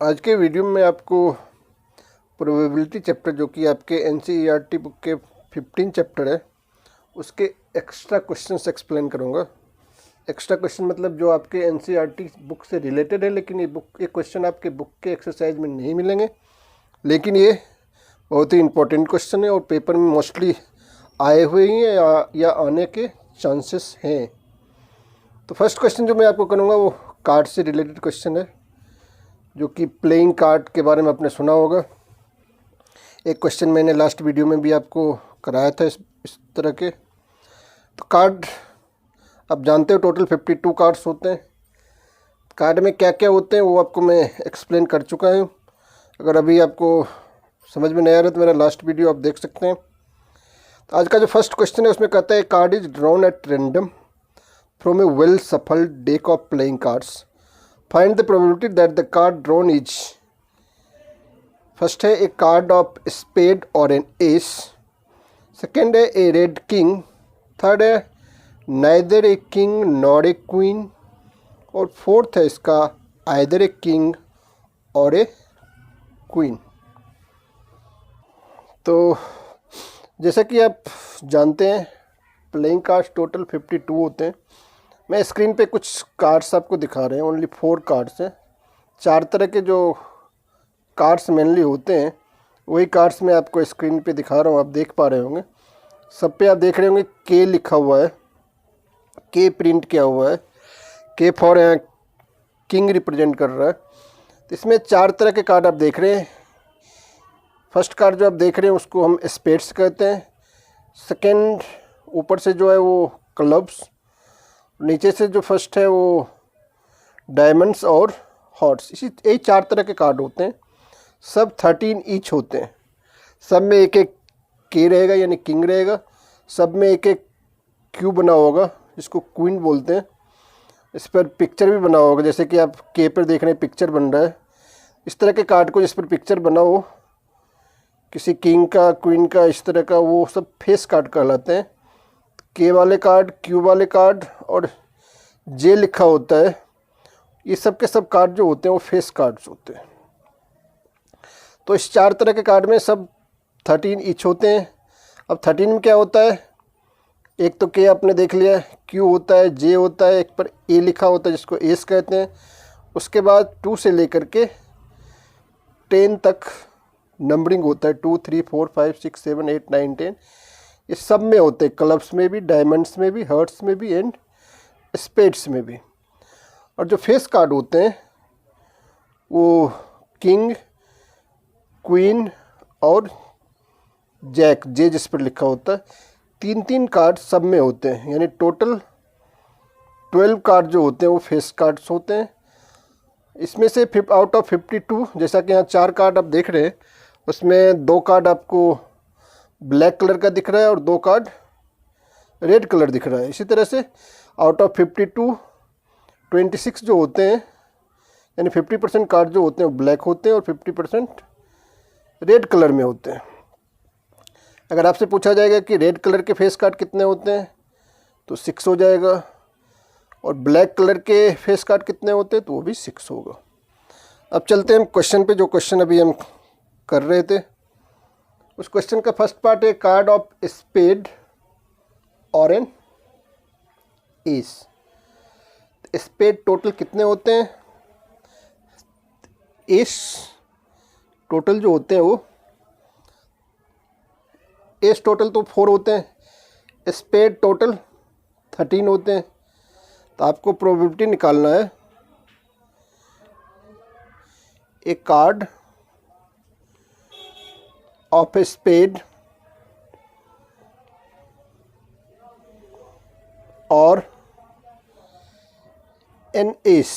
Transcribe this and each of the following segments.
आज के वीडियो में आपको प्रोबेबिलिटी चैप्टर जो कि आपके एनसीईआरटी बुक के 15 चैप्टर है उसके एक्स्ट्रा क्वेश्चंस एक्सप्लेन करूँगा। एक्स्ट्रा क्वेश्चन मतलब जो आपके एनसीईआरटी बुक से रिलेटेड है, लेकिन ये क्वेश्चन आपके बुक के एक्सरसाइज में नहीं मिलेंगे, लेकिन ये बहुत ही इंपॉर्टेंट क्वेश्चन है और पेपर में मोस्टली आए हुए ही हैं या आने के चांसेस हैं। तो फर्स्ट क्वेश्चन जो मैं आपको करूँगा वो कार्ड से रिलेटेड क्वेश्चन है, जो कि प्लेइंग कार्ड के बारे में आपने सुना होगा। एक क्वेश्चन मैंने लास्ट वीडियो में भी आपको कराया था इस तरह के। तो कार्ड आप जानते हो टोटल 52 कार्ड्स होते हैं। कार्ड में क्या क्या होते हैं वो आपको मैं एक्सप्लेन कर चुका हूँ। अगर अभी आपको समझ में नहीं आ रहा तो मेरा लास्ट वीडियो आप देख सकते हैं। तो आज का जो फर्स्ट क्वेश्चन है उसमें कहता है card is drawn at random from a well shuffled deck of playing cards, find the probability that the card drawn is. First है ए कार्ड ऑफ स्पेड और एन एस, सेकेंड है ए red king, third है neither a king nor a queen, और fourth है इसका either a king और ए queen. तो जैसा कि आप जानते हैं प्लेइंग कार्ड्स टोटल 52 होते हैं। मैं स्क्रीन पे कुछ कार्ड्स आपको दिखा रहे हैं, ओनली 4 कार्ड्स हैं। 4 तरह के जो कार्ड्स मेनली होते हैं वही कार्ड्स मैं आपको स्क्रीन पे दिखा रहा हूँ, आप देख पा रहे होंगे। सब पे आप देख रहे होंगे के लिखा हुआ है, के प्रिंट किया हुआ है, के फॉर किंग रिप्रेजेंट कर रहा है। तो इसमें 4 तरह के कार्ड आप देख रहे हैं। फर्स्ट कार्ड जो आप देख रहे हैं उसको हम स्पेड्स कहते हैं। सेकेंड ऊपर से जो है वो क्लब्स, नीचे से जो फर्स्ट है वो डायमंड्स और हॉर्ट्स। यही 4 तरह के कार्ड होते हैं। सब 13 ईच होते हैं। सब में एक एक के रहेगा यानी किंग रहेगा। सब में एक एक क्यू बना होगा जिसको क्वीन बोलते हैं। इस पर पिक्चर भी बना होगा, जैसे कि आप के पर देख रहे हैं पिक्चर बन रहा है। इस तरह के कार्ड को जिस पर पिक्चर बना हो किसी किंग का, क्वीन का, इस तरह का, वो सब फेस कार्ड कहलाते हैं। के वाले कार्ड, क्यू वाले कार्ड और जे लिखा होता है, ये सब के सब कार्ड जो होते हैं वो फेस कार्ड्स होते हैं। तो इस 4 तरह के कार्ड में सब 13 ईच होते हैं। अब 13 में क्या होता है, एक तो के आपने देख लिया, क्यू होता है, जे होता है, एक पर ए लिखा होता है जिसको एस कहते हैं। उसके बाद 2 से लेकर के 10 तक नंबरिंग होता है। 2 3 4 5 6 7 8 9 10 ये सब में होते हैं, क्लब्स में भी, डायमंड्स में भी, हर्ट्स में भी एंड स्पेड्स में भी। और जो फेस कार्ड होते हैं वो किंग, क्वीन और जैक, जे जिस पर लिखा होता है, 3 कार्ड सब में होते हैं। यानी टोटल 12 कार्ड जो होते हैं वो फेस कार्ड्स होते हैं। इसमें से आउट ऑफ 52, जैसा कि यहाँ 4 कार्ड आप देख रहे हैं, उसमें 2 कार्ड आपको ब्लैक कलर का दिख रहा है और 2 कार्ड रेड कलर दिख रहा है। इसी तरह से आउट ऑफ 52 26 जो होते हैं, यानी 50% कार्ड जो होते हैं वो ब्लैक होते हैं और 50% रेड कलर में होते हैं। अगर आपसे पूछा जाएगा कि रेड कलर के फेस कार्ड कितने होते हैं तो 6 हो जाएगा, और ब्लैक कलर के फेस कार्ड कितने होते हैं तो वो भी 6 होगा। अब चलते हैं हम क्वेश्चन पे, जो क्वेश्चन अभी हम कर रहे थे। उस क्वेश्चन का फर्स्ट पार्ट है कार्ड ऑफ स्पेड और एन एस। स्पेड टोटल कितने होते हैं, एस टोटल जो होते हैं वो, एस टोटल तो 4 होते हैं, स्पेड टोटल 13 होते हैं। तो आपको प्रोबेबिलिटी निकालना है a card of a spade और एन एस।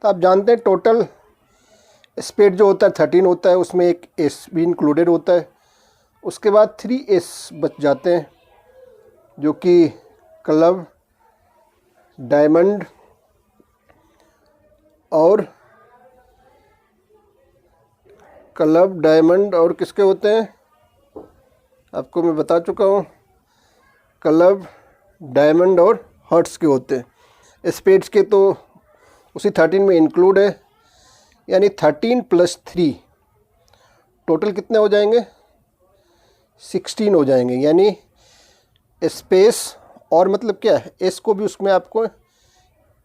तो आप जानते हैं टोटल स्पेड जो होता है 13 होता है, उसमें एक एस भी इंक्लूडेड होता है। उसके बाद 3 एस बच जाते हैं जो कि क्लब, डायमंड और क्लब, डायमंड और किसके होते हैं आपको मैं बता चुका हूँ, क्लब, डायमंड और हर्ट्स के होते हैं। स्पेड्स के तो उसी 13 में इंक्लूड है, यानी 13 + 3 टोटल कितने हो जाएंगे, 16 हो जाएंगे। यानी स्पेस और मतलब क्या है, एस को भी उसमें आपको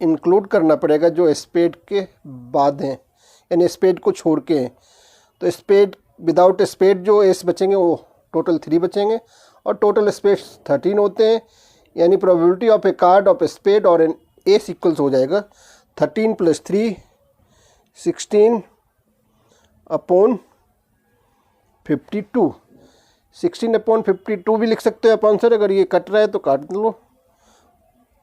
इंक्लूड करना पड़ेगा जो स्पेड के बाद हैं, यानी स्पेड को छोड़ के हैं। तो स्पेड विदाउट स्पेड जो एस बचेंगे वो टोटल 3 बचेंगे, और टोटल स्पेड्स 13 होते हैं। यानी probability of a card of a spade और एन एस इक्वल्स हो जाएगा 13 + 3 16/52। 16/52 भी लिख सकते हो आप आंसर, अगर ये कट रहा है तो काट लो,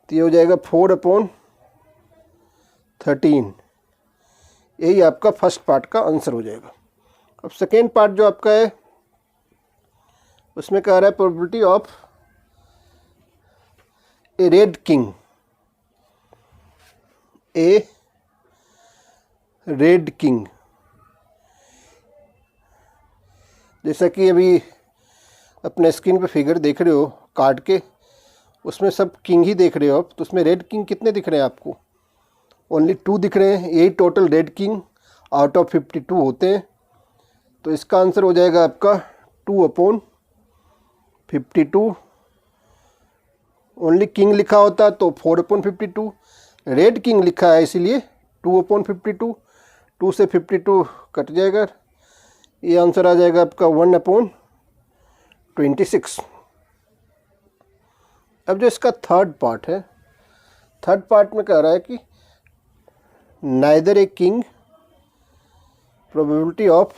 तो ये हो जाएगा 4/13। यही आपका फर्स्ट पार्ट का आंसर हो जाएगा। अब सेकेंड पार्ट जो आपका है उसमें कह रहा है probability of A red king, A red king. जैसा कि अभी अपने स्क्रीन पे फिगर देख रहे हो कार्ड के, उसमें सब किंग ही देख रहे हो आप, तो उसमें रेड किंग कितने दिख रहे हैं आपको, ओनली 2 दिख रहे हैं। यही total red king out of 52 होते हैं। तो इसका आंसर हो जाएगा आपका 2/52। ओनली किंग लिखा होता तो 4/52, रेड किंग लिखा है इसीलिए 2/52। 2 से 52 कट जाएगा, ये आंसर आ जाएगा आपका 1/26। अब जो इसका थर्ड पार्ट है, थर्ड पार्ट में कह रहा है कि neither a king, probability of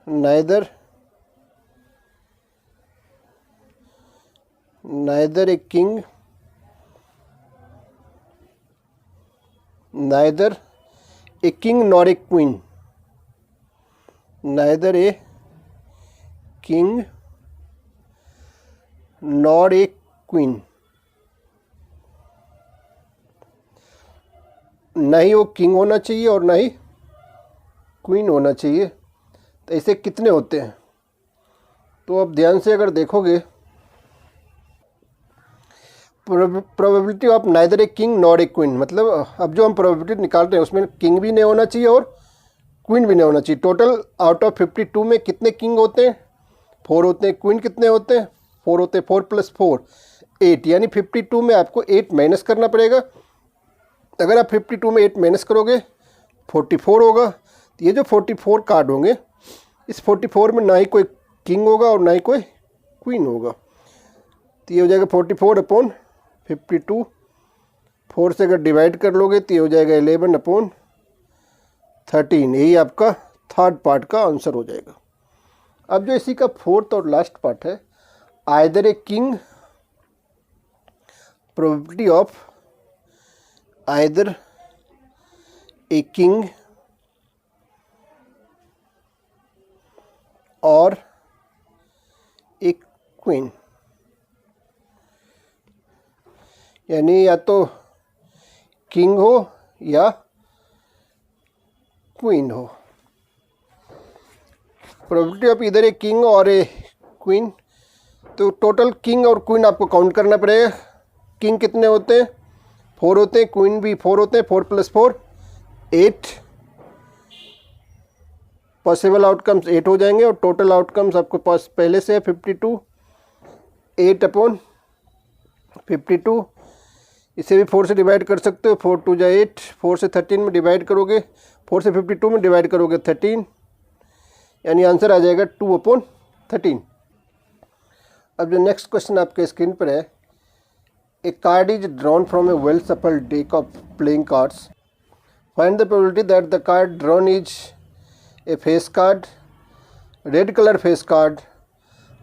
neither a king, neither a king nor a queen, neither a king nor a queen, ना ही वो किंग होना चाहिए और ना ही क्वीन होना चाहिए। तो ऐसे कितने होते हैं, तो अब ध्यान से अगर देखोगे, probability of neither a king nor a queen, मतलब अब जो हम प्रोबेबिलिटी निकाल रहे हैं उसमें किंग भी नहीं होना चाहिए और क्वीन भी नहीं होना चाहिए। टोटल आउट ऑफ 52 में कितने किंग होते हैं, 4 होते हैं। क्वीन कितने होते हैं, 4 होते हैं। 4 + 4 8, यानी 52 में आपको 8 माइनस करना पड़ेगा। अगर आप 52 में 8 माइनस करोगे 44 होगा। तो ये जो 44 कार्ड होंगे, इस 44 में ना ही कोई किंग होगा और ना ही कोई क्वीन होगा। तो ये हो जाएगा 44/52। 4 से अगर डिवाइड कर लोगे तो ये हो जाएगा 11/13। यही आपका थर्ड पार्ट का आंसर हो जाएगा। अब जो इसी का फोर्थ और लास्ट पार्ट है, either a king, probability of either a king और ए क्वीन, यानी या तो किंग हो या क्वीन हो। प्रोबेबिलिटी ऑफ इधर ए किंग और ए क्वीन, तो टोटल किंग और क्वीन आपको काउंट करना पड़ेगा। किंग कितने होते हैं, 4 होते हैं। क्वीन भी 4 होते हैं। 4 + 4 8, पॉसिबल आउटकम्स 8 हो जाएंगे और टोटल आउटकम्स आपको पास पहले से है 52। 8/52, इसे भी 4 से डिवाइड कर सकते हो। 4 × 2 = 8, 4 से 13 में डिवाइड करोगे, 4 से 52 में डिवाइड करोगे 13, यानी आंसर आ जाएगा 2/13। अब जो नेक्स्ट क्वेश्चन आपके स्क्रीन पर है, a card is drawn from a well shuffled deck of playing cards, find the probability that the card drawn is a face card, red colour face card,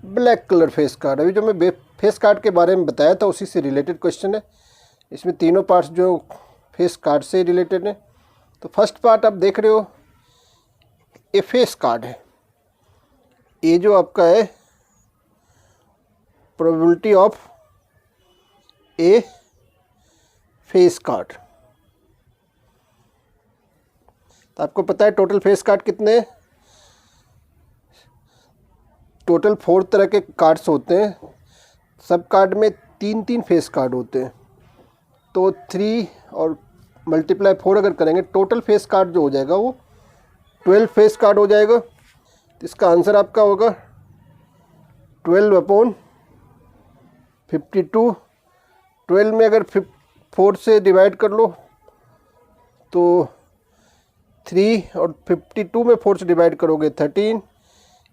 black colour face card. अभी जो मैं face card के बारे में बताया था उसी से रिलेटेड क्वेश्चन है। इसमें तीनों पार्ट्स जो फेस कार्ड से रिलेटेड हैं। तो फर्स्ट पार्ट आप देख रहे हो, ए फेस कार्ड है। ये जो आपका है probability of A face card, तो आपको पता है टोटल फेस कार्ड कितने हैं। टोटल 4 तरह के कार्ड्स होते हैं। सब कार्ड में 3-3 फेस कार्ड होते हैं। तो 3 और मल्टीप्लाई 4 अगर करेंगे टोटल फेस कार्ड जो हो जाएगा वो 12 फेस कार्ड हो जाएगा। तो इसका आंसर आपका होगा 12/52। 12 में अगर 4 से डिवाइड कर लो तो 3 और 52 में 4 से डिवाइड करोगे 13,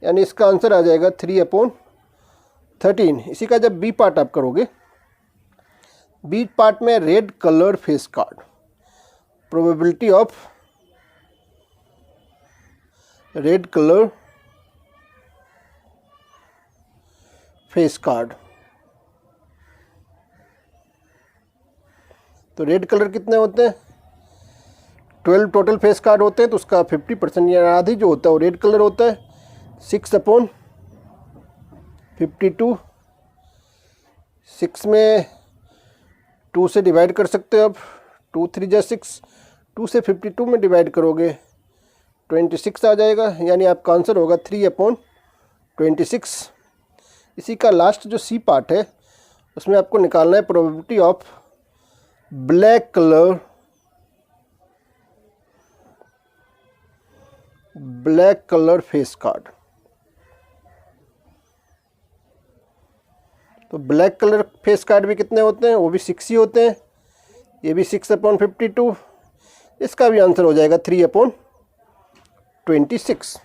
यानी इसका आंसर आ जाएगा 3/13। इसी का जब बी पार्ट आप करोगे, बी पार्ट में red colour face card, probability of red colour face card. तो रेड कलर कितने होते हैं? 12 टोटल फेस कार्ड होते हैं, तो उसका 50% या आधी जो होता है वो रेड कलर होता है। 6/52। 6 में 2 से डिवाइड कर सकते हो आप, 2 3 जा 6। 2 से 52 में डिवाइड करोगे 26 आ जाएगा, यानी आपका आंसर होगा 3/26। इसी का लास्ट जो सी पार्ट है उसमें आपको निकालना है probability of black colour face card. तो ब्लैक कलर फेस कार्ड भी कितने होते हैं? वो भी 6 ही होते हैं। ये भी 6/52। इसका भी आंसर हो जाएगा 3/26।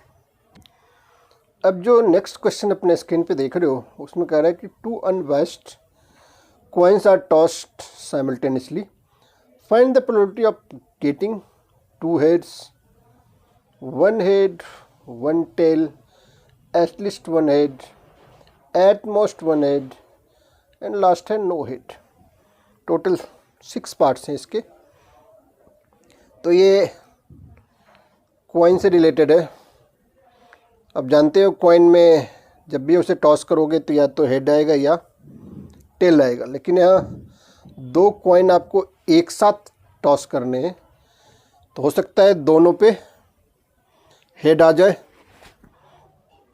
अब जो नेक्स्ट क्वेश्चन अपने स्क्रीन पे देख रहे हो उसमें कह रहा है कि 2 अनवेस्ट coins are tossed simultaneously. Find the probability of getting 2 heads, 1 head, 1 tail, at least 1 head, at most 1 head, and last है no head. टोटल 6 पार्ट्स हैं इसके। तो ये कॉइन से रिलेटेड है। अब जानते हो कॉइन में जब भी उसे टॉस करोगे तो या तो हेड आएगा या टेल आएगा, लेकिन यहाँ 2 कॉइन आपको एक साथ टॉस करने हैं, तो हो सकता है दोनों पे हेड आ जाए,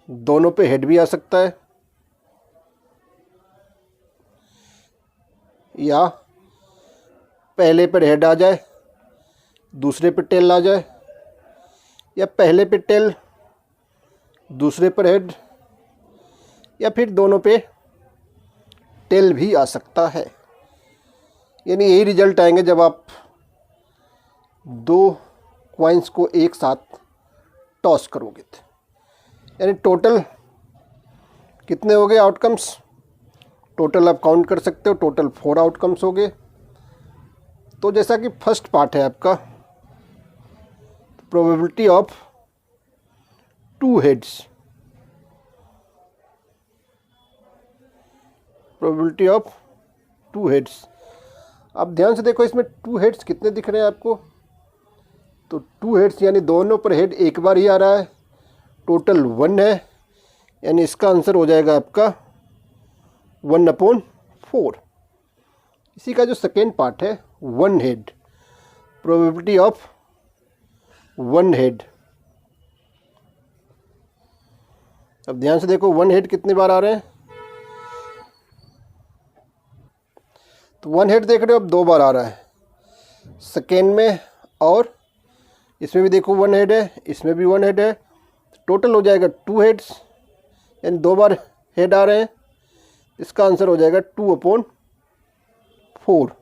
दोनों पे हेड भी आ सकता है, या पहले पर हेड आ जाए दूसरे पे टेल आ जाए, या पहले पे टेल दूसरे पर हेड, या फिर दोनों पे टेल भी आ सकता है। यानी यही रिजल्ट आएंगे जब आप 2 कॉइन्स को एक साथ टॉस करोगे। यानी टोटल कितने हो गए आउटकम्स? टोटल आप काउंट कर सकते हो, टोटल 4 आउटकम्स हो गए। तो जैसा कि फर्स्ट पार्ट है आपका probability of 2 heads, probability of 2 heads. आप ध्यान से देखो इसमें 2 हेड्स कितने दिख रहे हैं आपको? तो 2 हेड्स यानी दोनों पर हेड एक बार ही आ रहा है, टोटल 1 है, यानी इसका आंसर हो जाएगा आपका 1/4। इसी का जो सेकेंड पार्ट है 1 हेड, प्रोबेबिलिटी ऑफ 1 हेड। अब ध्यान से देखो 1 हेड कितने बार आ रहे हैं? तो 1 हेड देख रहे हो अब 2 बार आ रहा है सेकेंड में, और इसमें भी देखो 1 हेड है, इसमें भी 1 हेड है, टोटल हो जाएगा 2 हेड्स, यानी 2 बार हेड आ रहे हैं। इसका आंसर हो जाएगा 2/4।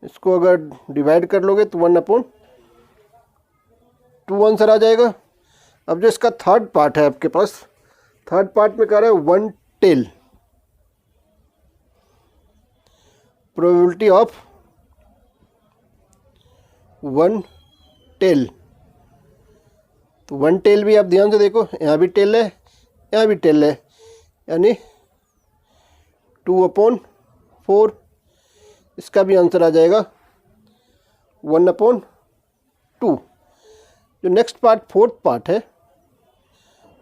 इसको अगर डिवाइड कर लोगे तो 1/2 आंसर आ जाएगा। अब जो इसका थर्ड पार्ट है आपके पास, थर्ड पार्ट में कह रहा है 1 टेल, प्रोबेबिलिटी ऑफ 1 टेल। तो 1 टेल भी आप ध्यान से देखो, यहाँ भी टेल है, यहाँ भी टेल है, यानी 2/4। इसका भी आंसर आ जाएगा 1/2। जो नेक्स्ट पार्ट फोर्थ पार्ट है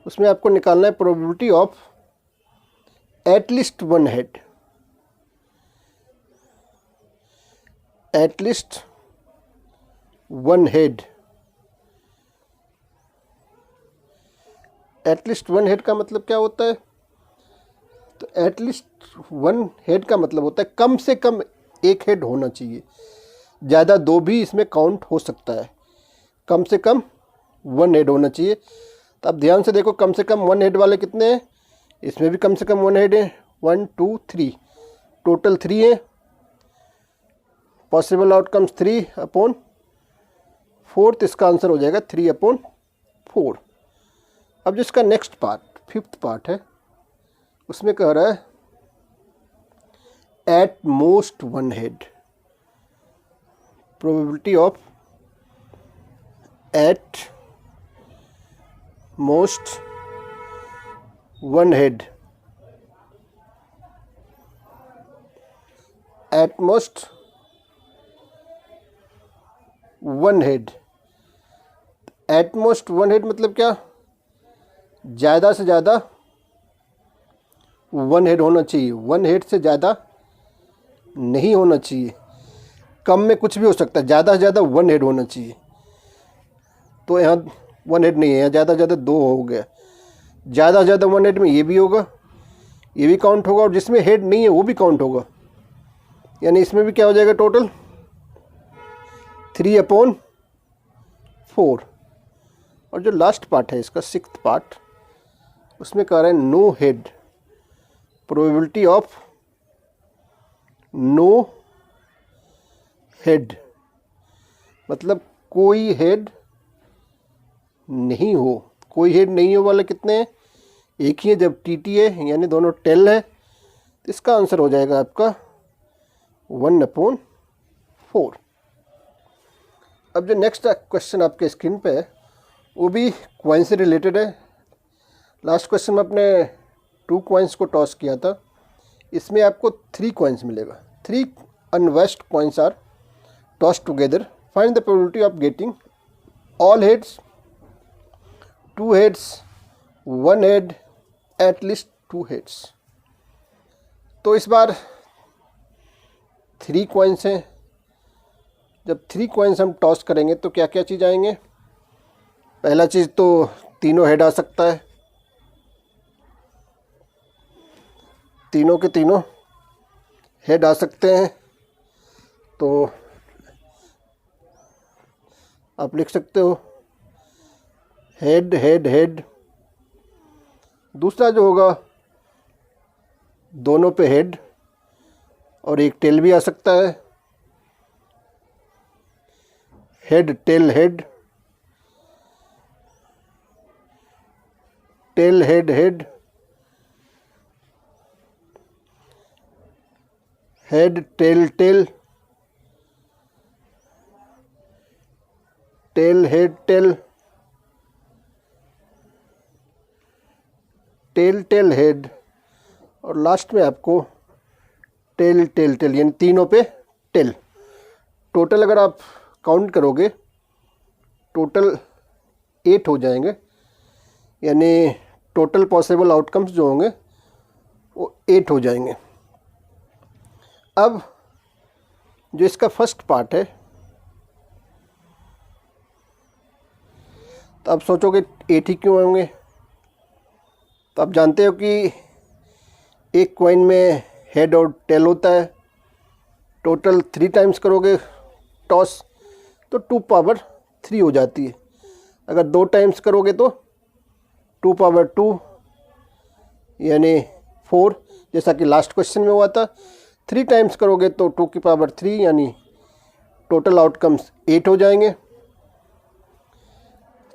उसमें आपको निकालना है probability of at least 1 head, at least 1 head. At least 1 head का मतलब क्या होता है? तो एटलीस्ट 1 हेड का मतलब होता है कम से कम एक हेड होना चाहिए, ज़्यादा 2 भी इसमें काउंट हो सकता है, कम से कम 1 हेड होना चाहिए। तो अब ध्यान से देखो, कम से कम 1 हेड वाले कितने हैं, इसमें भी कम से कम 1 हेड है, 1 2 3, टोटल 3 है। पॉसिबल आउटकम्स 3/4, इसका आंसर हो जाएगा 3/4। अब जिसका नेक्स्ट पार्ट 5th पार्ट है, उसमें कह रहा है at most 1 head, probability of at most 1 head, at most 1 head. At most 1 head मतलब क्या, ज़्यादा से ज़्यादा 1 हेड होना चाहिए, 1 हेड से ज़्यादा नहीं होना चाहिए। कम में कुछ भी हो सकता है, ज़्यादा से ज़्यादा 1 हेड होना चाहिए। तो यहाँ 1 हेड नहीं है, यहाँ ज़्यादा से ज़्यादा 2 हो गया। ज़्यादा से ज़्यादा 1 हेड में ये भी होगा, ये भी काउंट होगा, और जिसमें हेड नहीं है वो भी काउंट होगा। यानी इसमें भी क्या हो जाएगा, टोटल 3/4। और जो लास्ट पार्ट है इसका 6th पार्ट, उसमें कह रहा है no head, probability of no head, मतलब कोई हेड नहीं हो। कोई हेड नहीं हो वाले कितने हैं, एक ही है, जब टीटी है यानी दोनों टेल है, तो इसका आंसर हो जाएगा आपका 1/4। अब जो नेक्स्ट क्वेश्चन आपके स्क्रीन पे है वो भी कॉइन से रिलेटेड है। लास्ट क्वेश्चन में अपने 2 कॉइन्स को टॉस किया था, इसमें आपको 3 कॉइन्स मिलेगा। 3 unbiased coins are toss together, find the probability of getting all heads, 2 heads, 1 head, at least 2 heads. तो इस बार 3 कॉइन्स हैं, जब 3 कॉइन्स हम टॉस करेंगे तो क्या क्या चीज़ आएंगे। पहला चीज़ तो तीनों हेड आ सकता है, तीनों के तीनों हेड आ सकते हैं। तो आप लिख सकते हो हेड हेड हेड। दूसरा जो होगा, दोनों पे हेड और एक टेल भी आ सकता है, head tail head, tail head head, head tail tail, tail head tail, tail tail head, और लास्ट में आपको टेल टेल टेल, यानी तीनों पे टेल। टोटल अगर आप काउंट करोगे टोटल 8 हो जाएंगे, यानी टोटल पॉसिबल आउटकम्स जो होंगे वो 8 हो जाएंगे। अब जो इसका फर्स्ट पार्ट है, तो आप सोचोगे 8 ही क्यों होंगे। तो आप जानते हो कि एक कॉइन में हेड और टेल होता है, टोटल 3 टाइम्स करोगे टॉस तो 2/3 हो जाती है। अगर 2 टाइम्स करोगे तो 2/2 यानी 4, जैसा कि लास्ट क्वेश्चन में हुआ था। 3 टाइम्स करोगे तो 2/3 यानी टोटल आउटकम्स 8 हो जाएंगे।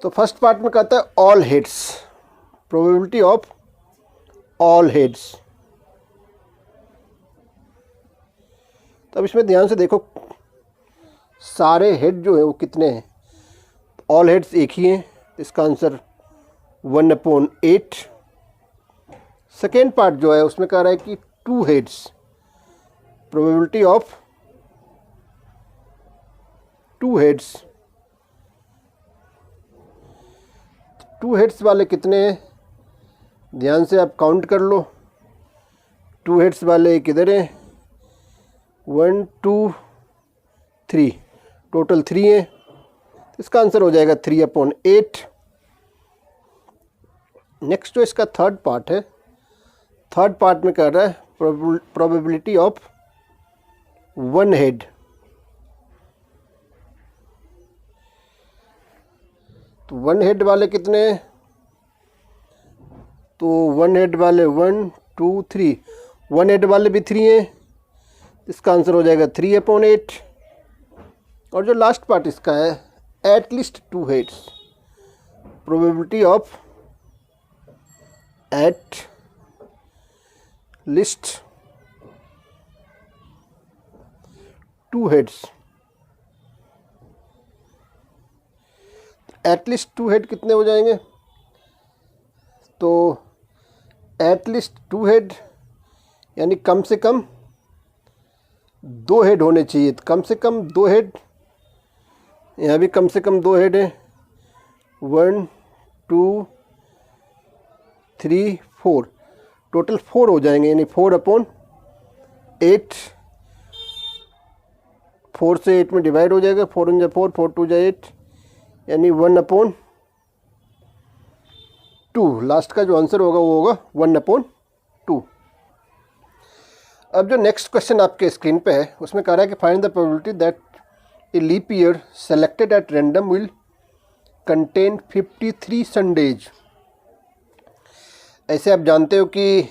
तो फर्स्ट पार्ट में कहता है all heads, probability of all heads. तो अब इसमें ध्यान से देखो सारे हेड जो है वो कितने हैं। ऑल हेड्स एक ही हैं, इसका आंसर 1/8। सेकेंड पार्ट जो है उसमें कह रहा है कि 2 heads, probability of 2 heads. 2 heads वाले कितने हैं, ध्यान से आप काउंट कर लो। 2 हेड्स वाले किधर हैं, 1 2 3, टोटल 3 है, इसका आंसर हो जाएगा 3/8। नेक्स्ट जो इसका थर्ड पार्ट है, थर्ड पार्ट में कह रहा है प्रोबेबिलिटी ऑफ वन हेड, तो वन हेड वाले कितने, तो वन हेड वाले 1 2 3, वन हेड वाले भी 3 हैं, इसका आंसर हो जाएगा 3/8। और जो लास्ट पार्ट इसका है at least 2 heads, probability of at least 2 heads, at least 2 head कितने हो जाएंगे, तो एटलीस्ट 2 हेड यानी कम से कम 2 हेड होने चाहिए, तो कम से कम 2 हेड, यहाँ भी कम से कम 2 हेड है, 1 2 3 4, टोटल 4 हो जाएंगे, यानी 4/8, 4 से 8 में डिवाइड हो जाएगा, 4 1 4, 4 2 8, यानी 1/2। लास्ट का जो आंसर होगा वो होगा 1/2। अब जो नेक्स्ट क्वेश्चन आपके स्क्रीन पे है उसमें कह रहा है कि find the probability that a leap year selected at random will contain 53 Sundays. ऐसे आप जानते हो कि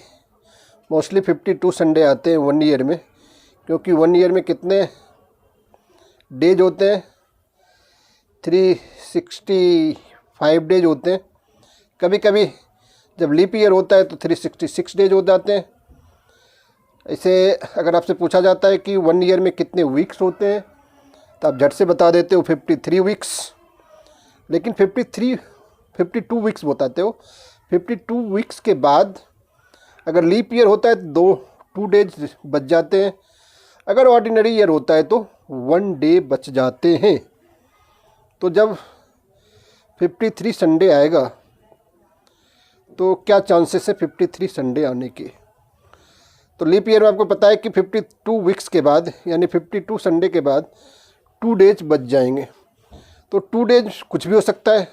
मोस्टली 52 संडे आते हैं 1 ईयर में, क्योंकि 1 ईयर में कितने डेज होते हैं, 365 डेज होते हैं। कभी कभी जब लीप ईयर होता है तो 366 डेज हो जाते हैं। ऐसे अगर आपसे पूछा जाता है कि 1 ईयर में कितने वीक्स होते हैं तो आप झट से बता देते हो 53 वीक्स, लेकिन 52 वीक्स बताते हो। 52 वीक्स के बाद अगर लीप ईयर होता है तो 2 डेज बच जाते हैं, अगर ऑर्डिनरी ईयर होता है तो 1 डे बच जाते हैं। तो जब 53 संडे आएगा तो क्या चांसेस है 53 संडे आने के, तो लीप ईयर में आपको पता है कि 52 वीक्स के बाद यानी 52 संडे के बाद 2 डेज बच जाएंगे। तो 2 डेज कुछ भी हो सकता है,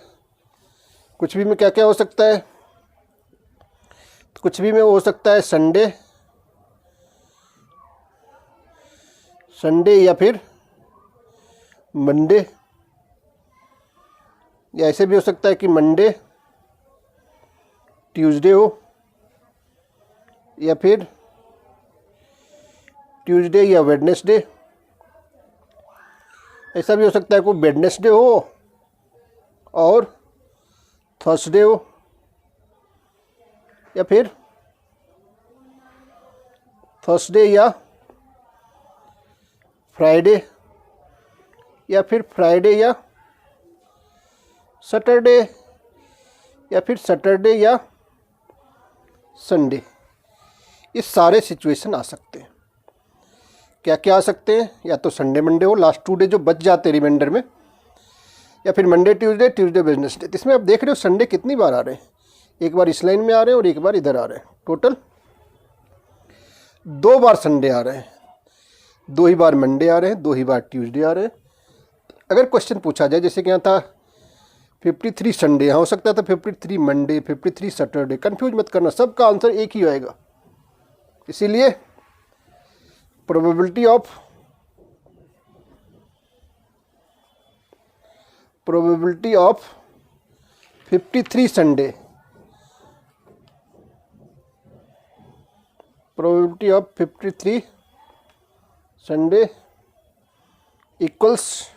कुछ भी में क्या क्या हो सकता है, तो कुछ भी में वो हो सकता है संडे या फिर मंडे, या ऐसे भी हो सकता है कि मंडे ट्यूसडे हो, या फिर ट्यूसडे या वेडनेसडे। ऐसा भी हो सकता है कोई वेडनेसडे हो और थर्सडे हो, या फिर थर्सडे या फ्राइडे, या फिर फ्राइडे या सैटरडे, या फिर सैटरडे या संडे। ये सारे सिचुएशन आ सकते हैं। क्या क्या आ सकते हैं, या तो संडे मंडे हो, लास्ट 2 डे जो बच जाते हैं रिमाइंडर में, या फिर मंडे ट्यूसडे, ट्यूसडे वेडनेसडे। इसमें आप देख रहे हो संडे कितनी बार आ रहे हैं, एक बार इस लाइन में आ रहे हैं और एक बार इधर आ रहे हैं, टोटल 2 बार संडे आ रहे हैं, 2 ही बार मंडे आ रहे हैं, 2 ही बार ट्यूसडे आ रहे हैं। अगर क्वेश्चन पूछा जाए जैसे कि यहाँ था 53 संडे, यहाँ हो सकता था 53 मंडे, 53 सैटरडे, कंफ्यूज मत करना, सबका आंसर एक ही आएगा। इसीलिए probability of 53 Sunday, probability of 53 Sunday equals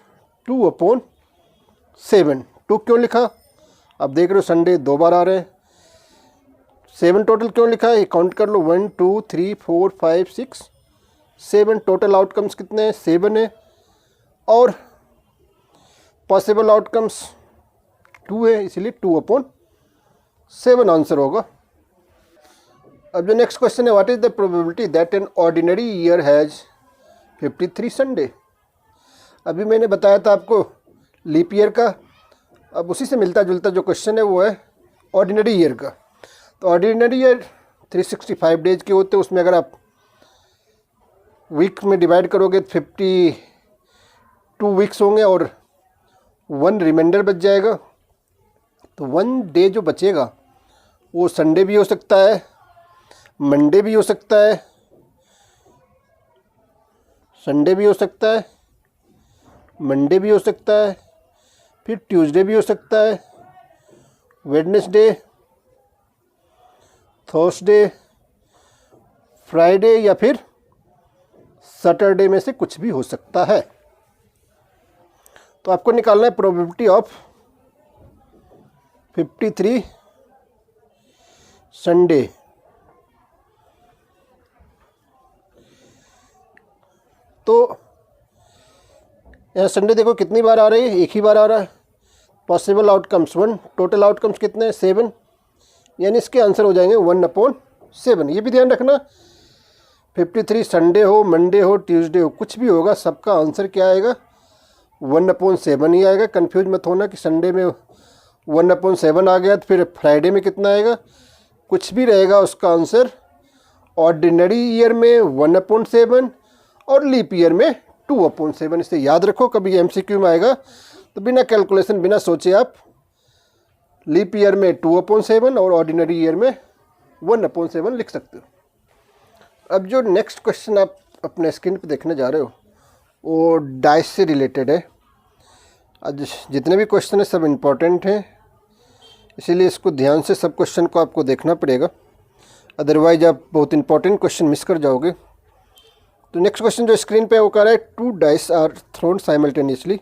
2/7। 2 क्यों लिखा, आप देख रहे हो संडे 2 बार आ रहे हैं। 7 टोटल क्यों लिखा है, काउंट कर लो, 1 2 3 4 5 6 7 टोटल आउटकम्स कितने हैं, 7 है, और पॉसिबल आउटकम्स 2 है, इसलिए 2/7 आंसर होगा। अब जो नेक्स्ट क्वेश्चन है, what is the probability that an ordinary year has 53 Sunday. अभी मैंने बताया था आपको लीप ईयर का, अब उसी से मिलता जुलता जो क्वेश्चन है वो है ऑर्डिनरी ईयर का। तो ऑर्डिनरी ईयर 365 डेज के होते हैं, उसमें अगर आप वीक में डिवाइड करोगे तो 52 वीक्स होंगे और 1 रिमाइंडर बच जाएगा। तो 1 डे जो बचेगा वो संडे भी हो सकता है, मंडे भी हो सकता है, संडे भी हो सकता है, मंडे भी हो सकता है, फिर ट्यूसडे भी हो सकता है, वेडनेसडे, थर्सडे, फ्राइडे या फिर सैटरडे में से कुछ भी हो सकता है। तो आपको निकालना है प्रोबेबिलिटी ऑफ 53 संडे। तो यहाँ संडे देखो कितनी बार आ रही है, एक ही बार आ रहा है। पॉसिबल आउटकम्स 1, टोटल आउटकम्स कितने हैं 7, यानी इसके आंसर हो जाएंगे 1/7। ये भी ध्यान रखना 53 संडे हो, मंडे हो, ट्यूसडे हो, कुछ भी होगा, सबका आंसर क्या आएगा 1/7 ही आएगा। कंफ्यूज मत होना कि संडे में 1/7 आ गया तो फिर फ्राइडे में कितना आएगा, कुछ भी रहेगा उसका आंसर ऑर्डिनरी ईयर में 1/7 और लीप ईयर में 2/7। इसे याद रखो, कभी एमसीक्यू में आएगा तो बिना कैलकुलेशन बिना सोचे आप लीप ईयर में 2/7 और ऑर्डिनरी ईयर में 1/7 लिख सकते हो। अब जो नेक्स्ट क्वेश्चन आप अपने स्क्रीन पे देखने जा रहे हो वो डाइस से रिलेटेड है। आज जितने भी क्वेश्चन है सब इम्पोर्टेंट हैं, इसीलिए इसको ध्यान से सब क्वेश्चन को आपको देखना पड़ेगा, अदरवाइज आप बहुत इंपॉर्टेंट क्वेश्चन मिस कर जाओगे। तो नेक्स्ट क्वेश्चन जो स्क्रीन पे है वो कह रहा है 2 dice are thrown simultaneously,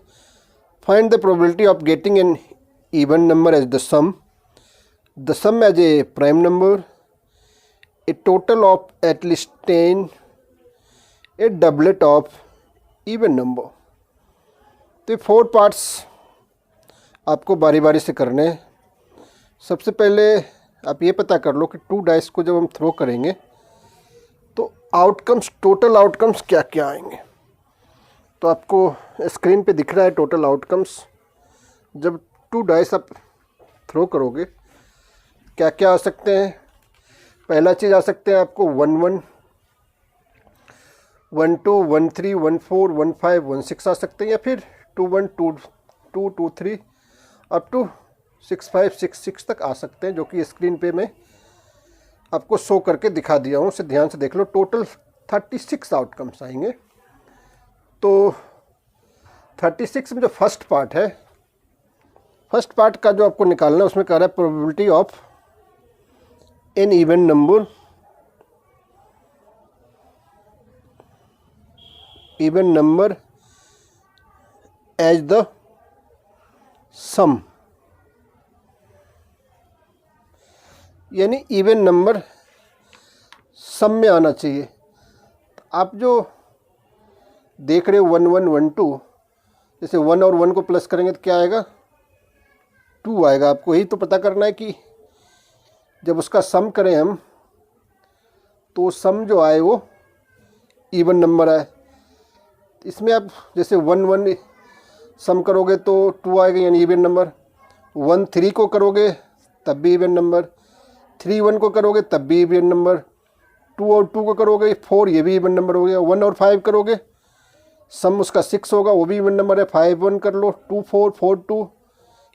find the probability of getting an even number as the sum as a prime number, a total of at least 10, a doublet of even number। तो ये 4 parts आपको बारी बारी से करने हैं। सबसे पहले आप ये पता कर लो कि 2 डाइस को जब हम थ्रो करेंगे तो आउटकम्स, टोटल आउटकम्स क्या क्या आएंगे। तो आपको स्क्रीन पे दिख रहा है टोटल आउटकम्स। जब 2 डाइस आप थ्रो करोगे क्या क्या आ सकते हैं। पहला चीज़ आ सकते हैं आपको 1-1, 1-2, 1-3, 1-4, 1-5, 1-6 आ सकते हैं, या फिर 2-1, 2-2, 2-3 अप टू 6-5, 6-6 तक आ सकते हैं, जो कि स्क्रीन पे मैं आपको शो करके दिखा दिया हूँ। उसे ध्यान से देख लो। टोटल 36 आउटकम्स आएंगे। तो 36 में जो फर्स्ट पार्ट है, फर्स्ट पार्ट का जो आपको निकालना है उसमें कह रहा है probability of an even number as the sum, यानी इवन नंबर सम में आना चाहिए। आप जो देख रहे हो 1-1, 1-2, जैसे 1 और 1 को प्लस करेंगे तो क्या आएगा 2 आएगा। आपको यही तो पता करना है कि जब उसका सम करें हम तो सम जो आए वो इवन नंबर आए। इसमें आप जैसे 1-1 सम करोगे तो 2 आएगा, यानी इवन नंबर। 1-3 को करोगे तब भी इवन नंबर, 3-1 को करोगे तब भी इवन नंबर, 2 और 2 को करोगे 4, ये भी इवन नंबर हो गया। 1 और 5 करोगे सम उसका 6 होगा, वो भी इवन नंबर है। 5-1 कर लो, 2-4, 4-2,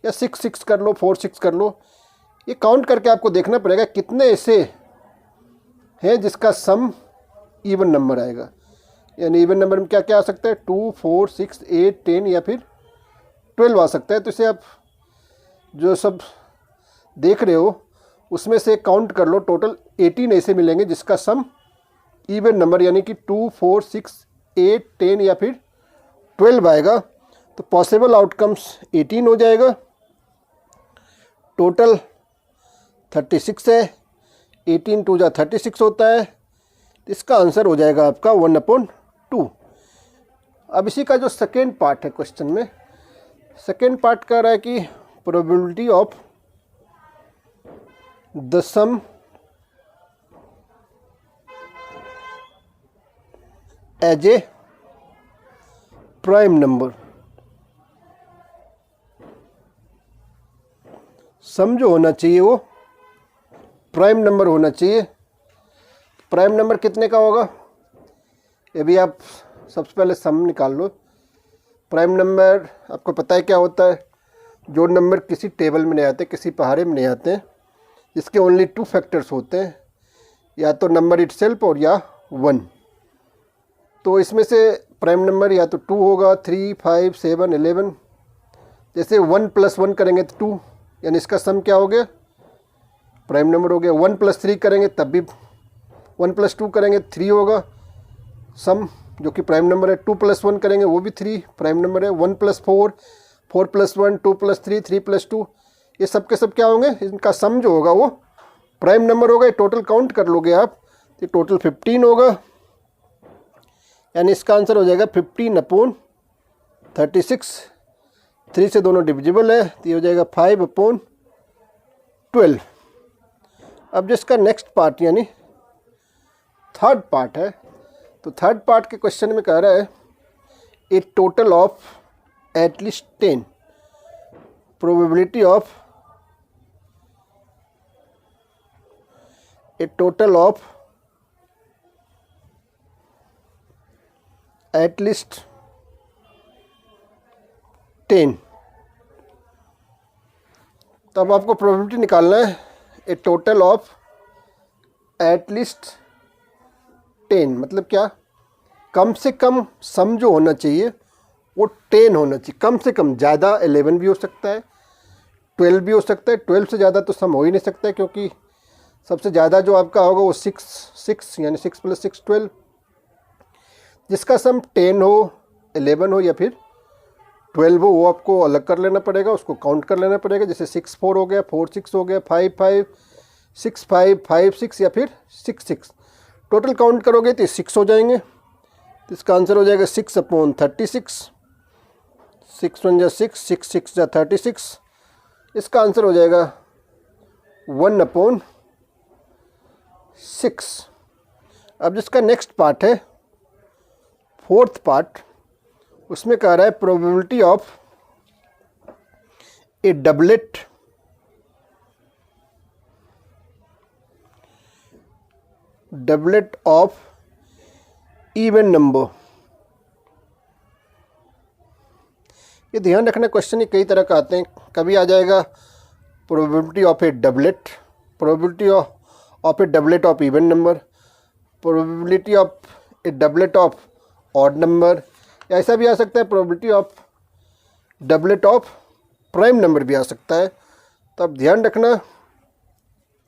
या 6-6 कर लो, 4-6 कर लो। ये काउंट करके आपको देखना पड़ेगा कितने ऐसे हैं जिसका सम इवन नंबर आएगा। यानी इवन नंबर में क्या क्या आ सकता है 2, 4, 6, 8, 10 या फिर 12 आ सकता है। तो इसे आप जो सब देख रहे हो उसमें से काउंट कर लो, टोटल 18 ऐसे मिलेंगे जिसका सम इवन नंबर यानी कि 2, 4, 6, 8, 10 या फिर 12 आएगा। तो पॉसिबल आउटकम्स 18 हो जाएगा। टोटल 36 है, 18 2 जा 36 होता है। इसका आंसर हो जाएगा आपका 1/2। अब इसी का जो सेकेंड पार्ट है क्वेश्चन में, सेकेंड पार्ट कह रहा है कि probability of the sum as a prime number. Sum जो होना चाहिए वो प्राइम नंबर होना चाहिए। प्राइम नंबर कितने का होगा ये भी आप सबसे पहले सम निकाल लो। प्राइम नंबर आपको पता है क्या होता है, जो नंबर किसी टेबल में नहीं आते, किसी पहाड़े में नहीं आते, इसके ओनली 2 फैक्टर्स होते हैं, या तो नंबर इटसेल्फ और या 1। तो इसमें से प्राइम नंबर या तो 2 होगा, 3, 5, 7, 11। जैसे 1 + 1 करेंगे तो 2, यानी इसका सम क्या हो गया, प्राइम नंबर हो गया। 1 + 3 करेंगे तब भी 1 + 2 करेंगे 3 होगा सम, जो कि प्राइम नंबर है। 2 + 1 करेंगे वो भी 3 प्राइम नंबर है। 1 + 4, 4 + 1, 2 + 3, 3 + 2, ये सब के सब क्या होंगे, इनका सम जो होगा वो प्राइम नंबर होगा। टोटल काउंट कर लोगे आप तो टोटल 15 होगा, यानी इसका आंसर हो जाएगा 15/36। 3 से दोनों डिविजिबल है तो ये हो जाएगा 5/12। अब जिसका नेक्स्ट पार्ट यानी थर्ड पार्ट है, तो थर्ड पार्ट के क्वेश्चन में कह रहा है a total of at least 10 probability of a total of at least 10। तब आपको प्रोबेबिलिटी निकालना है ए टोटल ऑफ एटलीस्ट 10, मतलब क्या, कम से कम सम जो होना चाहिए वो 10 होना चाहिए, कम से कम। ज़्यादा 11 भी हो सकता है, 12 भी हो सकता है। 12 से ज़्यादा तो सम हो ही नहीं सकता है, क्योंकि सबसे ज़्यादा जो आपका होगा वो 6 यानी 6 + 6 12। जिसका सम 10 हो, 11 हो या फिर 12 हो, वो आपको अलग कर लेना पड़ेगा, उसको काउंट कर लेना पड़ेगा। जैसे 6 4 हो गया, 4 6 हो गया, 5 5 6 5 5 6 या फिर 6 6। टोटल काउंट करोगे तो 6 हो जाएंगे। तो इसका आंसर हो जाएगा 6/36। 6 1 = 6, 6 6 = 36। इसका आंसर हो जाएगा 1/6। अब जिसका नेक्स्ट पार्ट है, फोर्थ पार्ट, उसमें कह रहा है probability of A doublet of even number. ये ध्यान रखना, क्वेश्चन ये कई तरह का आते हैं। कभी आ जाएगा probability of A doublet, probability of A doublet of even number, probability of A doublet of odd number, या ऐसा भी आ सकता है probability of doublet of prime number भी आ सकता है। तो अब ध्यान रखना,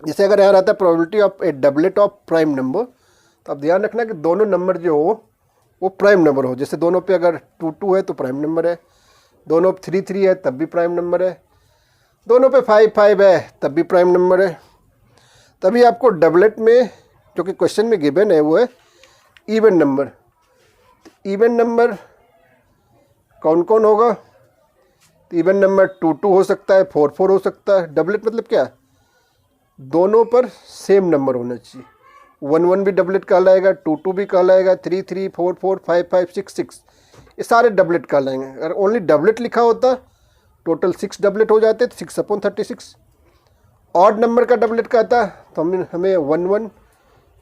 जैसे अगर यहाँ रहता है probability of A doublet of prime number, तो अब ध्यान रखना कि दोनों नंबर जो हो वो प्राइम नंबर हो। जैसे दोनों पे अगर 2 2 है तो प्राइम नंबर है, दोनों पे 3 3 है तब भी प्राइम नंबर है, दोनों पे 5 5 है तब भी प्राइम नंबर है। तभी आपको डबलेट में, जो कि क्वेश्चन में गिवन है, वो है इवन नंबर। इवन नंबर कौन कौन होगा, तो इवन नंबर 2 2 हो सकता है, 4 4 हो सकता है। डबलेट मतलब क्या, दोनों पर सेम नंबर होना चाहिए। 1 1 भी डबलेट कहलाएगा, 2 2 भी कहलाएगा, 3 3 4 4 5 5 6 6, ये सारे डबलेट कहलाएंगे। अगर ओनली डबलेट लिखा होता टोटल 6 डबलेट हो जाते, तो 6/36। ऑड नंबर का डबलेट कहता तो हमें 1 1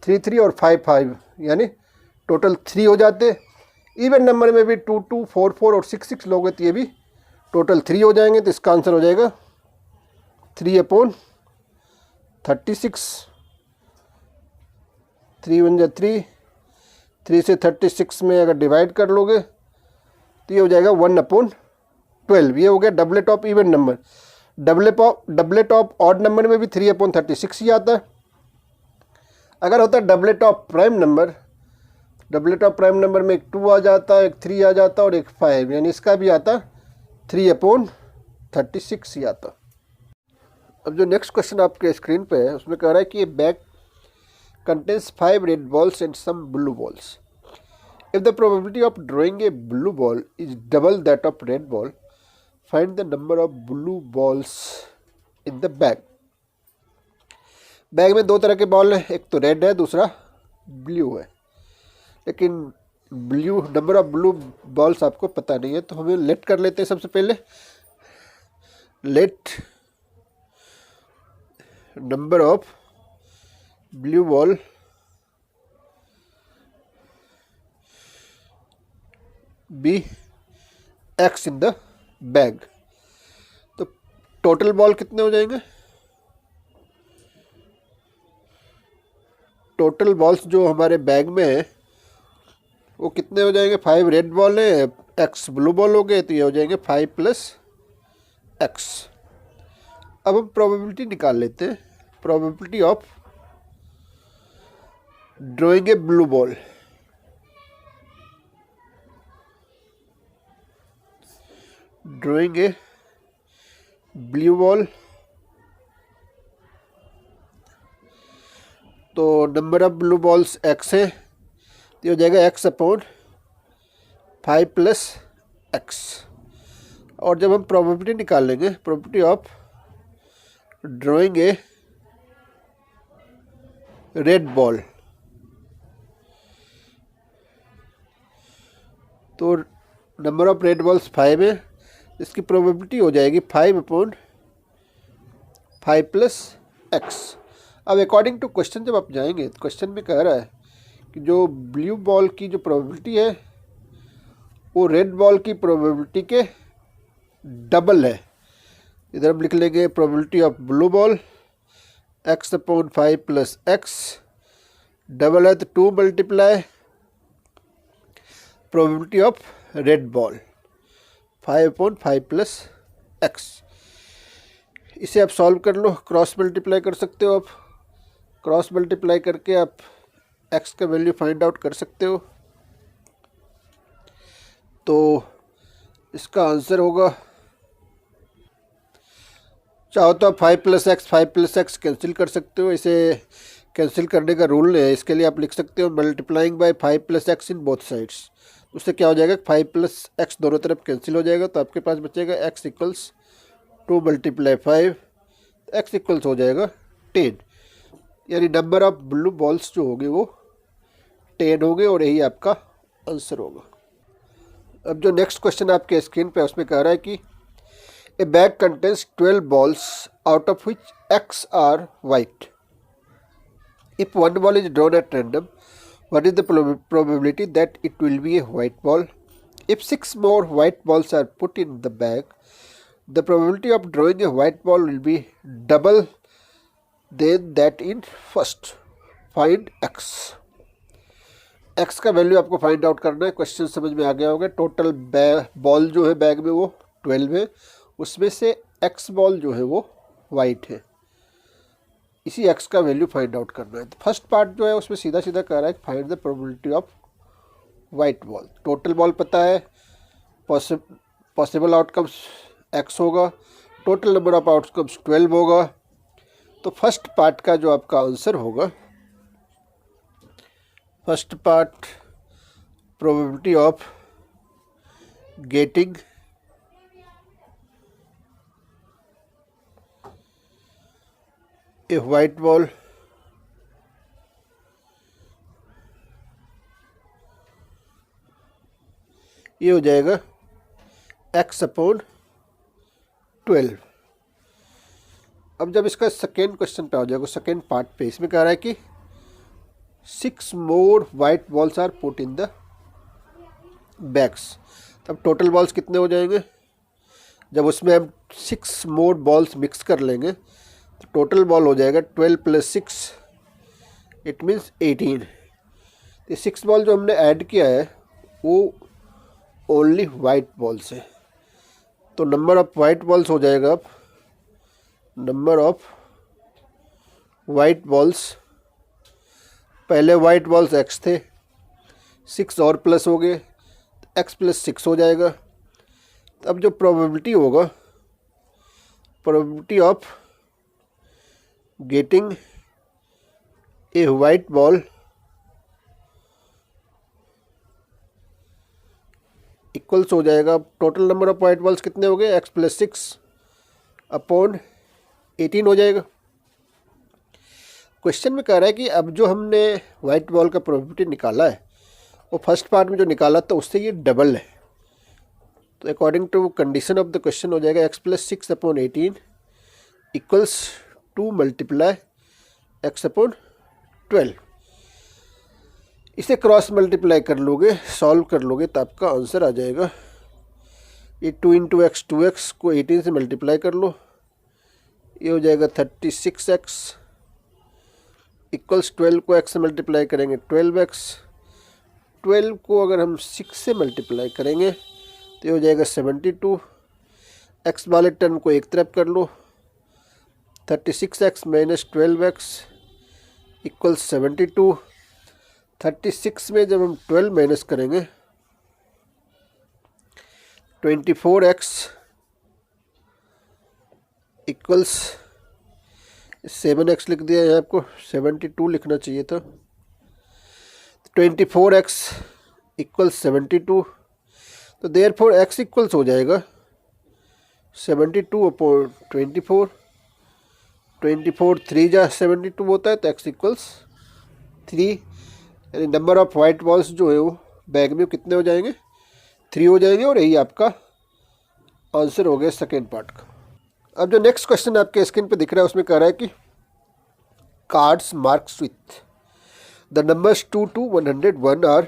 3 3 और 5 5 यानी टोटल 3 हो जाते। इवन नंबर में भी 2 2 4 4 और 6 6 लोगे तो ये भी टोटल 3 हो जाएंगे। तो इसका आंसर हो जाएगा 3/36। 3 1 = 3, 3 से 36 में अगर डिवाइड कर लोगे तो ये हो जाएगा 1/12। ये हो गया doublet of even number. Doublet of odd number में भी 3/36 ही आता है। अगर होता है doublet of prime number, doublet of prime number में एक 2 आ जाता, एक 3 आ जाता और एक 5, यानी इसका भी आता 3/36 ही आता। अब जो नेक्स्ट क्वेश्चन आपके स्क्रीन पे है, उसमें कह रहा है कि ये bag contains 5 red balls and some blue balls. If the probability of drawing a blue ball is double that of red ball, find the number of blue balls in the bag. Bag में 2 तरह के ball हैं, एक तो red है, दूसरा blue है। लेकिन नंबर ऑफ ब्लू बॉल्स आपको पता नहीं है, तो हमें लेट कर लेते हैं। सबसे पहले let number of blue ball be x in the bag. तो टोटल बॉल कितने हो जाएंगे, टोटल बॉल्स जो हमारे बैग में है वो कितने हो जाएंगे, 5 रेड बॉल है, x ब्लू बॉल हो गए, तो ये हो जाएंगे 5 + x। अब हम प्रोबेबिलिटी निकाल लेते हैं, probability of drawing a blue ball. Drawing a blue ball, तो number of blue balls x है, तो हो जाएगा x/5 + x। और जब हम प्रोबेबिलिटी निकालेंगे, probability of drawing A red ball, तो नंबर ऑफ रेड बॉल्स 5 है, इसकी प्रोबेबिलिटी हो जाएगी 5/5 + x। अब अकॉर्डिंग टू क्वेश्चन जब आप जाएंगे तो क्वेश्चन में कह रहा है कि जो ब्लू बॉल की जो प्रोबेबिलिटी है वो रेड बॉल की प्रोबेबिलिटी के डबल है। इधर हम लिख लेंगे probability of blue ball x/5 + x, double है तो 2 × probability of red ball 5/5 + x। इसे आप सॉल्व कर लो, क्रॉस मल्टीप्लाई कर सकते हो आप, क्रॉस मल्टीप्लाई करके आप x का वैल्यू फाइंड आउट कर सकते हो। तो इसका आंसर होगा, चाहो तो आप 5 + x 5 + x कैंसिल कर सकते हो, इसे कैंसिल करने का रूल है, इसके लिए आप लिख सकते हो multiplying by 5 + x in both sides. उससे क्या हो जाएगा, 5 + x दोनों तरफ कैंसिल हो जाएगा, तो आपके पास बचेगा x = 2 × 5, x = हो जाएगा 10, यानी नंबर ऑफ ब्लू बॉल्स जो होंगे वो 10 होंगे और यही आपका आंसर होगा। अब जो नेक्स्ट क्वेश्चन आपके स्क्रीन पे उसमें कह रहा है कि ए bag contains 12 balls out of which x are white. If one ball is drawn at random, what is the probability that it will be a white ball? If 6 more white balls are put in the bag, the probability of drawing a white ball will be double than that in first. Find x. x का value आपको find out करना है। Question समझ में आ गया होगा। Total ball जो है बैग में वो 12 है, उसमें से x बॉल जो है वो वाइट है, इसी x का वैल्यू फाइंड आउट करना है। तो फर्स्ट पार्ट जो है उसमें सीधा सीधा कह रहा है find the probability of white ball. Total ball पता है, पॉसिबल आउटकम्स x होगा, टोटल नंबर ऑफ आउटकम्स 12 होगा। तो फर्स्ट पार्ट का जो आपका आंसर होगा, first part probability of getting a white ball ये हो जाएगा x/12। अब जब इसका सेकेंड क्वेश्चन पे आ जाएगा, सेकेंड पार्ट पे, इसमें कह रहा है कि 6 more white balls are put in the bags. तब टोटल बॉल्स कितने हो जाएंगे, जब उसमें हम 6 मोर बॉल्स मिक्स कर लेंगे तो टोटल बॉल हो जाएगा 12 + 6, इट मीन्स 18। ये 6 बॉल जो हमने ऐड किया है वो ओनली वाइट बॉल्स है, तो नंबर ऑफ वाइट बॉल्स हो जाएगा, अब नंबर ऑफ वाइट बॉल्स, पहले वाइट बॉल्स x थे, 6 और प्लस हो गए, x + 6 हो जाएगा। अब जो प्रोबेबिलिटी होगा, probability of getting a white ball equals हो जाएगा, total number of white balls कितने हो गए, x + 6/18 हो जाएगा। क्वेश्चन में कह रहा है कि अब जो हमने वाइट बॉल का प्रोबेबिलिटी निकाला है वो फर्स्ट पार्ट में जो निकाला था उससे ये डबल है, तो according to condition of the question हो जाएगा x + 6/18 इक्वल्स 2 × x/12। इसे क्रॉस मल्टीप्लाई कर लोगे, सॉल्व कर लोगे तो आपका आंसर आ जाएगा, ये 2 × x 2x को 18 से मल्टीप्लाई कर लो, ये हो जाएगा 36x इक्वल्स 12 को x से मल्टीप्लाई करेंगे 12x, 12 को अगर हम 6 से मल्टीप्लाई करेंगे तो ये हो जाएगा 72। एक्स वाले टर्म को एक तरफ कर लो, 36x माइनस 12x इक्वल 72। 36 में जब हम 12 माइनस करेंगे 24x इक्वल्स 7x लिख दिया है, आपको 72 लिखना चाहिए था। 24x इक्वल्स 72, तो देयरफॉर x इक्वल्स हो जाएगा 72 अपॉन 24। 24 3 जा 72 होता है, तो x इक्वल्स 3, यानी नंबर ऑफ वाइट बॉल्स जो है वो बैग में कितने हो जाएंगे, 3 हो जाएंगे। और यही आपका आंसर हो गया सेकेंड पार्ट का। अब जो नेक्स्ट क्वेश्चन आपके स्क्रीन पे दिख रहा है उसमें कह रहा है कि cards marks with the numbers 2 to 101 are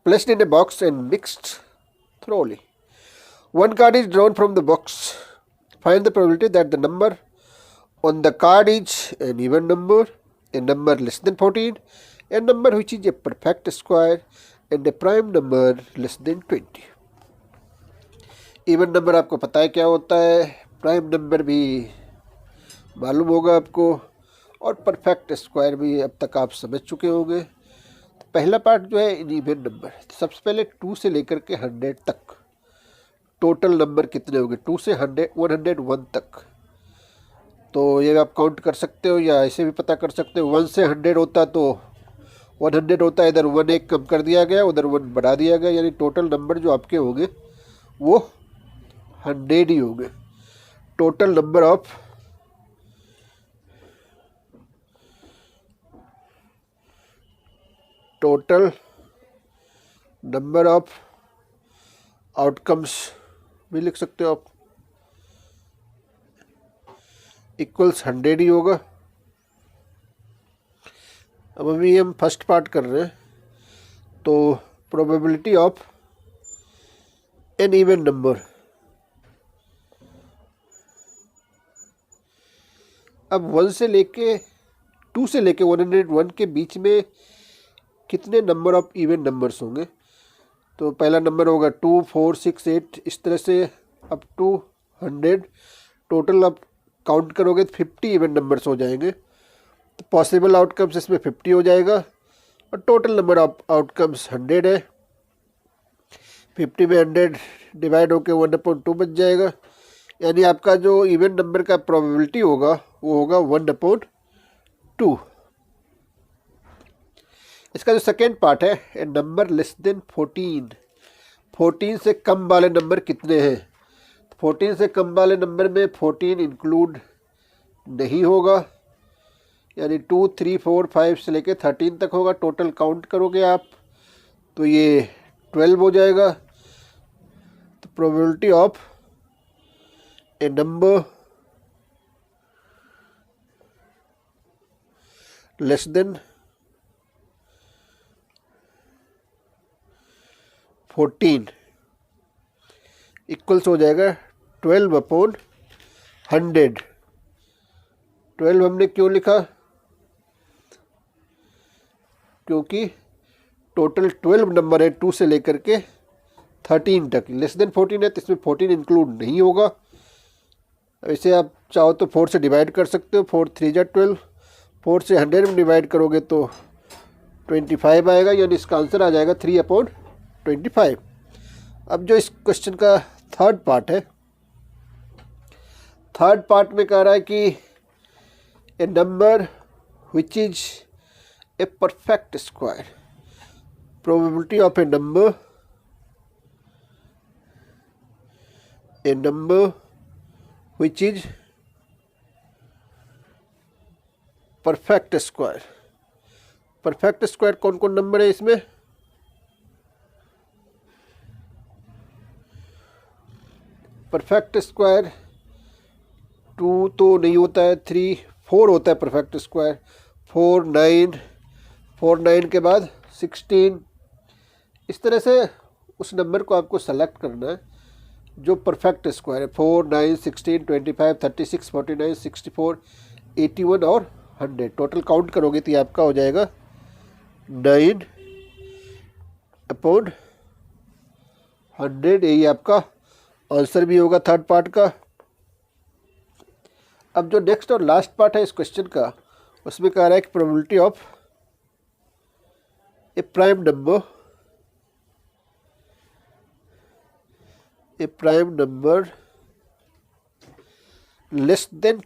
placed in a box and mixed thoroughly. One card is drawn from the box. Find the probability that the number on the card is an even number, a number less than 14, a number which is a perfect square, and a prime number less than 20. Even number आपको पता है क्या होता है, prime number भी मालूम होगा आपको, और परफेक्ट स्क्वायर भी अब तक आप समझ चुके होंगे। तो पहला पार्ट जो है इन इवन नंबर, सबसे पहले 2 से लेकर के 100 तक टोटल नंबर कितने होंगे, 2 से 101 तक। तो ये आप काउंट कर सकते हो या ऐसे भी पता कर सकते हो। 1 से 100 होता तो 100 होता है, इधर 1 एक कम कर दिया गया, उधर 1 बढ़ा दिया गया, यानी टोटल नंबर जो आपके होंगे वो 100 ही होंगे। टोटल नंबर ऑफ आउटकम्स भी लिख सकते हो आप, इक्वल्स 100 ही होगा। अब अभी हम फर्स्ट पार्ट कर रहे हैं, तो probability of an even number. अब 1 से लेके 2 से लेके 101 के बीच में कितने नंबर ऑफ इवन नंबर्स होंगे। तो पहला नंबर होगा 2, 4, 6, 8, इस तरह से अप टू 100। टोटल आप काउंट करोगे तो 50 इवन नंबर्स हो जाएंगे। तो पॉसिबल आउटकम्स इसमें 50 हो जाएगा, और टोटल नंबर ऑफ आउटकम्स 100 है। 50 में 100 डिवाइड होकर 1/2 बच जाएगा, यानी आपका जो इवन नंबर का प्रोबेबिलिटी होगा वो होगा 1/2। इसका जो सेकेंड पार्ट है, ए नंबर लेस देन 14, 14 से कम वाले नंबर कितने हैं। 14 से कम वाले नंबर में 14 इंक्लूड नहीं होगा, यानी 2, 3, 4, 5 से लेके 13 तक होगा। टोटल काउंट करोगे आप तो ये 12 हो जाएगा। तो probability of a number less than 14 equals हो जाएगा 12/100। 12 हमने क्यों लिखा, क्योंकि टोटल 12 नंबर है 2 से लेकर के 13 तक। लेस देन 14 है तो इसमें 14 इंक्लूड नहीं होगा। ऐसे आप चाहो तो 4 से डिवाइड कर सकते हो, 4 3 जा 12, 4 से 100 में डिवाइड करोगे तो 25 आएगा, यानी इसका आंसर आ जाएगा 3/25। अब जो इस क्वेश्चन का थर्ड पार्ट है, थर्ड पार्ट में कह रहा है कि a number which is a perfect square, probability of a number which is perfect square. Perfect square कौन कौन नंबर है इसमें, परफेक्ट स्क्वायर 2 तो नहीं होता है, 3, 4 होता है परफेक्ट स्क्वायर। 4, 9 के बाद 16, इस तरह से उस नंबर को आपको सेलेक्ट करना है जो परफेक्ट स्क्वायर है। 4, 9, 16, 25, 36, 49, 64, 81 और 100। टोटल काउंट करोगे तो ये आपका हो जाएगा 9, अपॉन 100, यही आपका आंसर भी होगा थर्ड पार्ट का। अब जो नेक्स्ट और लास्ट पार्ट है इस क्वेश्चन का, उसमें कह रहा है कि probability of A prime number less than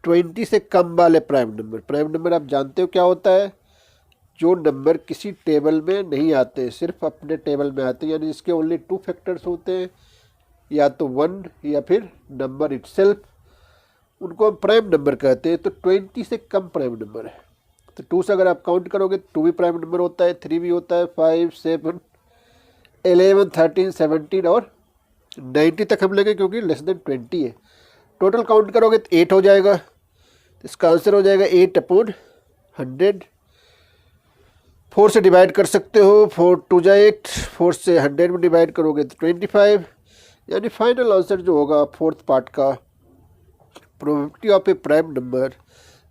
20 से कम वाले प्राइम नंबर आप जानते हो क्या होता है, जो नंबर किसी टेबल में नहीं आते, सिर्फ अपने टेबल में आते हैं, यानी जिसके ओनली 2 फैक्टर्स होते हैं, या तो 1 या फिर नंबर इटसेल्फ, उनको हम प्राइम नंबर कहते हैं। तो 20 से कम प्राइम नंबर है, तो 2 से अगर आप काउंट करोगे 2 भी प्राइम नंबर होता है, 3 भी होता है, 5, 7, 11, 13, 17 और 90 तक हम लेंगे क्योंकि लेस देन 20 है। टोटल काउंट करोगे तो 8 हो जाएगा। इसका आंसर हो जाएगा 8 अपॉन 100। 4 से डिवाइड कर सकते हो, 4 2 जा 8, 4 से 100 में डिवाइड करोगे तो 25, यानी फाइनल आंसर जो होगा फोर्थ पार्ट का, probability of A prime number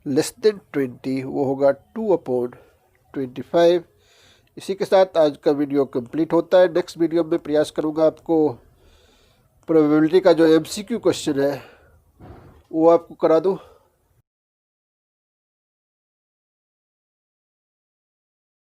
less than 20, वो होगा 2 अपॉन 25। इसी के साथ आज का वीडियो कंप्लीट होता है। नेक्स्ट वीडियो में प्रयास करूँगा आपको प्रोबेबिलिटी का जो MCQ क्वेश्चन है वो आपको करा दूँ।